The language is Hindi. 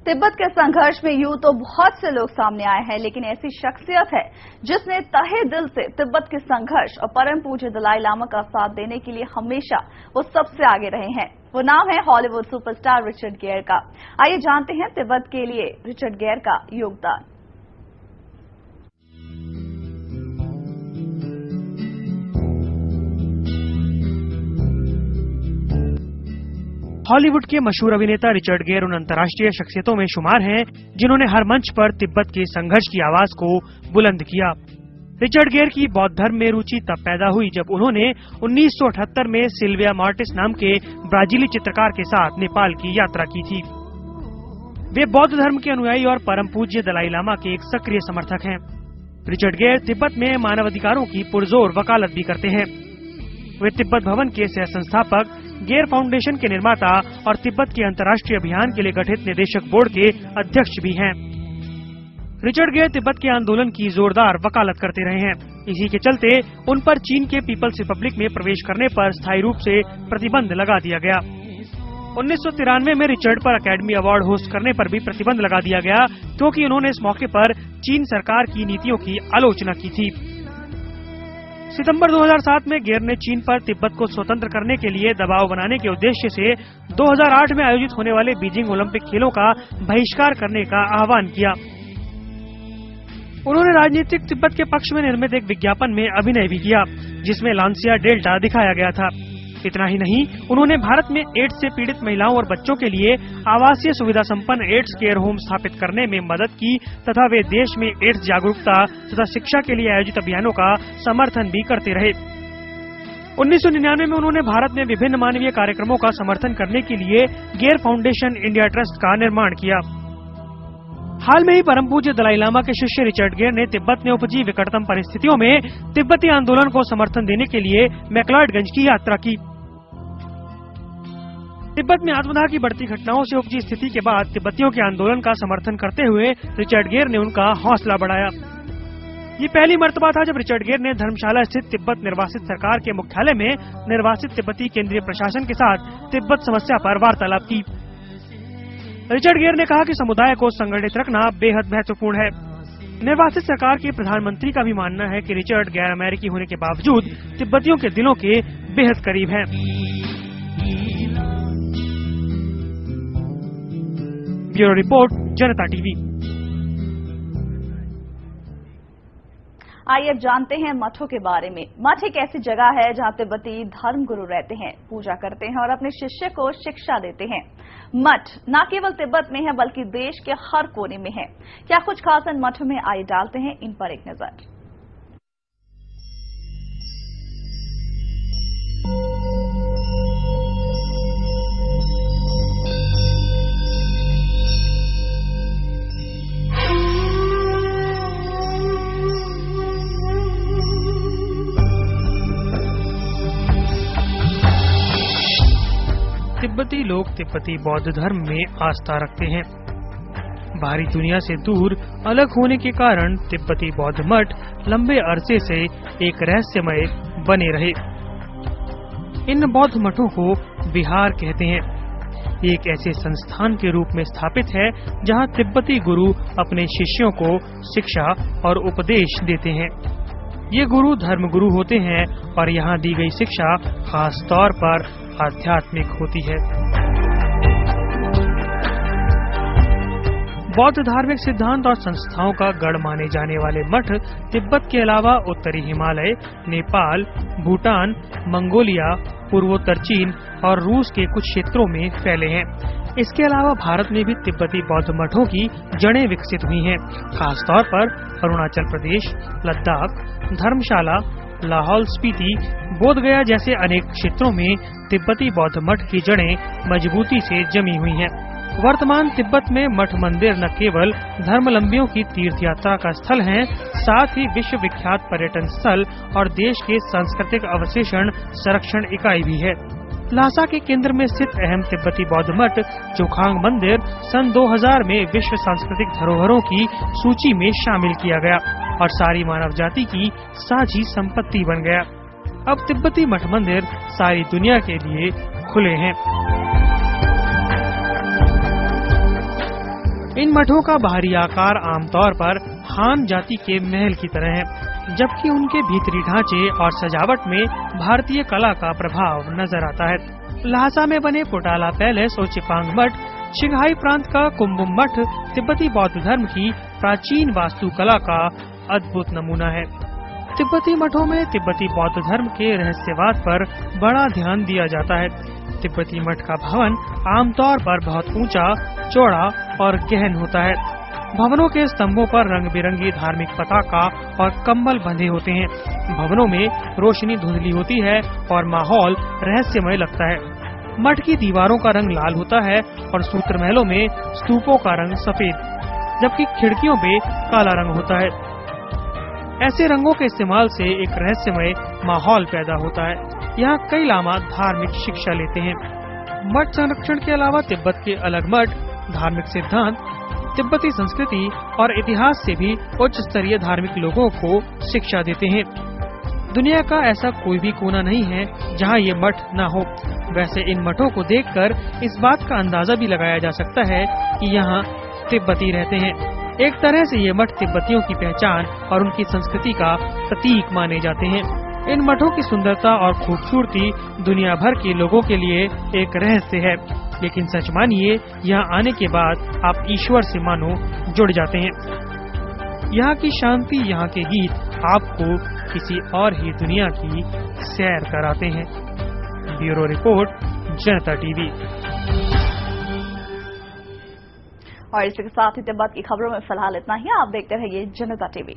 तिब्बत के संघर्ष में यूं तो बहुत से लोग सामने आए हैं, लेकिन ऐसी शख्सियत है जिसने तहे दिल से तिब्बत के संघर्ष और परम पूज्य दलाई लामा का साथ देने के लिए हमेशा वो सबसे आगे रहे हैं। वो नाम है हॉलीवुड सुपरस्टार रिचर्ड गेयर का। आइए जानते हैं तिब्बत के लिए रिचर्ड गेयर का योगदान। हॉलीवुड के मशहूर अभिनेता रिचर्ड गेयर उन अंतर्राष्ट्रीय शख्सियतों में शुमार हैं जिन्होंने हर मंच पर तिब्बत के संघर्ष की आवाज को बुलंद किया। रिचर्ड गेयर की बौद्ध धर्म में रुचि तब पैदा हुई जब उन्होंने 1978 में सिल्विया मार्टिस नाम के ब्राजीली चित्रकार के साथ नेपाल की यात्रा की थी। वे बौद्ध धर्म के अनुयायी और परम पूज्य दलाई लामा के एक सक्रिय समर्थक हैं। रिचर्ड गेयर तिब्बत में मानवाधिकारों की पुरजोर वकालत भी करते हैं। वे तिब्बत भवन के सह संस्थापक, गेयर फाउंडेशन के निर्माता और तिब्बत के अंतर्राष्ट्रीय अभियान के लिए गठित निदेशक बोर्ड के अध्यक्ष भी हैं। रिचर्ड गेयर तिब्बत के आंदोलन की जोरदार वकालत करते रहे हैं। इसी के चलते उन पर चीन के पीपल्स रिपब्लिक में प्रवेश करने पर स्थायी रूप से प्रतिबंध लगा दिया गया। 1993 में रिचर्ड पर अकेडमी अवार्ड होस्ट करने पर भी प्रतिबंध लगा दिया गया, क्योंकि उन्होंने इस मौके पर चीन सरकार की नीतियों की आलोचना की थी। सितंबर 2007 में गेयर ने चीन पर तिब्बत को स्वतंत्र करने के लिए दबाव बनाने के उद्देश्य से 2008 में आयोजित होने वाले बीजिंग ओलंपिक खेलों का बहिष्कार करने का आह्वान किया। उन्होंने राजनीतिक तिब्बत के पक्ष में निर्मित एक विज्ञापन में अभिनय भी किया, जिसमें लांसिया डेल्टा दिखाया गया था। इतना ही नहीं, उन्होंने भारत में एड्स से पीड़ित महिलाओं और बच्चों के लिए आवासीय सुविधा संपन्न एड्स केयर होम स्थापित करने में मदद की तथा वे देश में एड्स जागरूकता तथा शिक्षा के लिए आयोजित अभियानों का समर्थन भी करते रहे। 1999 में उन्होंने भारत में विभिन्न मानवीय कार्यक्रमों का समर्थन करने के लिए गेयर फाउंडेशन इंडिया ट्रस्ट का निर्माण किया। हाल में ही परम पूज्य दलाई लामा के शिष्य रिचर्ड गेयर ने तिब्बत में उपजी विकटतम परिस्थितियों में तिब्बती आंदोलन को समर्थन देने के लिए मैक्लॉयडगंज की यात्रा की। तिब्बत में आत्मदाह की बढ़ती घटनाओं से उपजी स्थिति के बाद तिब्बतियों के आंदोलन का समर्थन करते हुए रिचर्ड गेयर ने उनका हौसला बढ़ाया। ये पहली मर्तबा था जब रिचर्ड गेयर ने धर्मशाला स्थित तिब्बत निर्वासित सरकार के मुख्यालय में निर्वासित तिब्बती केंद्रीय प्रशासन के साथ तिब्बत समस्या पर वार्तालाप की। रिचर्ड गेयर ने कहा कि समुदाय को संगठित रखना बेहद महत्वपूर्ण है। निर्वासित सरकार के प्रधानमंत्री का भी मानना है कि रिचर्ड गैर अमेरिकी होने के बावजूद तिब्बतियों के दिलों के बेहद करीब हैं। ब्यूरो रिपोर्ट, जनता टीवी। आइए अब जानते हैं मठों के बारे में। मठ एक ऐसी जगह है जहां तिब्बती धर्म गुरु रहते हैं, पूजा करते हैं और अपने शिष्य को शिक्षा देते हैं। मठ न केवल तिब्बत में है बल्कि देश के हर कोने में है। क्या कुछ खास इन मठों में, आइए डालते हैं इन पर एक नजर। तिब्बती लोग तिब्बती बौद्ध धर्म में आस्था रखते हैं। बाहरी दुनिया से दूर अलग होने के कारण तिब्बती बौद्ध मठ लंबे अरसे से एक रहस्यमय बने रहे। इन बौद्ध मठों को विहार कहते हैं। एक ऐसे संस्थान के रूप में स्थापित है जहां तिब्बती गुरु अपने शिष्यों को शिक्षा और उपदेश देते हैं। ये गुरु धर्म गुरु होते हैं और यहाँ दी गई शिक्षा खास तौर पर आध्यात्मिक होती है। बौद्ध धार्मिक सिद्धांत और संस्थाओं का गढ़ माने जाने वाले मठ तिब्बत के अलावा उत्तरी हिमालय, नेपाल, भूटान, मंगोलिया, पूर्वोत्तर चीन और रूस के कुछ क्षेत्रों में फैले हैं। इसके अलावा भारत में भी तिब्बती बौद्ध मठों की जड़ें विकसित हुई हैं। खास तौर पर अरुणाचल प्रदेश, लद्दाख, धर्मशाला, लाहौल स्पीति, बोधगया जैसे अनेक क्षेत्रों में तिब्बती बौद्ध मठ की जड़ें मजबूती से जमी हुई हैं। वर्तमान तिब्बत में मठ मंदिर न केवल धर्मावलंबियों की तीर्थ यात्रा का स्थल हैं, साथ ही विश्व विख्यात पर्यटन स्थल और देश के सांस्कृतिक अवशेषण संरक्षण इकाई भी है। लासा के केंद्र में स्थित अहम तिब्बती बौद्ध मठ चोखांग मंदिर सन 2000 में विश्व सांस्कृतिक धरोहरों की सूची में शामिल किया गया और सारी मानव जाति की साझी संपत्ति बन गया। अब तिब्बती मठ मंदिर सारी दुनिया के लिए खुले हैं। इन मठों का बाहरी आकार आमतौर पर हान जाति के महल की तरह है, जबकि उनके भीतरी ढांचे और सजावट में भारतीय कला का प्रभाव नजर आता है। ल्हासा में बने पोटाला पैलेस और चिपांग मठ, छिंगहाई प्रांत का कुंभुम मठ तिब्बती बौद्ध धर्म की प्राचीन वास्तुकला का अद्भुत नमूना है। तिब्बती मठों में तिब्बती बौद्ध धर्म के रहस्यवाद पर बड़ा ध्यान दिया जाता है। तिब्बती मठ का भवन आमतौर पर बहुत ऊंचा, चौड़ा और गहन होता है। भवनों के स्तंभों पर रंग बिरंगी धार्मिक पताका और कंबल बंधे होते हैं। भवनों में रोशनी धुंधली होती है और माहौल रहस्यमय लगता है। मठ की दीवारों का रंग लाल होता है और सूत्र महलों में स्तूपों का रंग सफेद, जबकि खिड़कियों पे काला रंग होता है। ऐसे रंगों के इस्तेमाल से एक रहस्यमय माहौल पैदा होता है। यहाँ कई लामा धार्मिक शिक्षा लेते हैं। मठ संरक्षण के अलावा तिब्बत के अलग मठ धार्मिक सिद्धांत, तिब्बती संस्कृति और इतिहास से भी उच्च स्तरीय धार्मिक लोगों को शिक्षा देते हैं। दुनिया का ऐसा कोई भी कोना नहीं है जहाँ ये मठ न हो। वैसे इन मठों को देखकर इस बात का अंदाजा भी लगाया जा सकता है कि यहाँ तिब्बती रहते हैं। एक तरह से ये मठ तिब्बतियों की पहचान और उनकी संस्कृति का प्रतीक माने जाते हैं। इन मठों की सुंदरता और खूबसूरती दुनिया भर के लोगों के लिए एक रहस्य है, लेकिन सच मानिए यहाँ आने के बाद आप ईश्वर से मानो जुड़ जाते हैं। यहाँ की शांति, यहाँ के गीत आपको किसी और ही दुनिया की सैर कराते हैं। ब्यूरो रिपोर्ट, जनता टीवी। और इसी के साथ ही तिब्बत की खबरों में फिलहाल इतना ही। आप देखते रहिए जनता टीवी।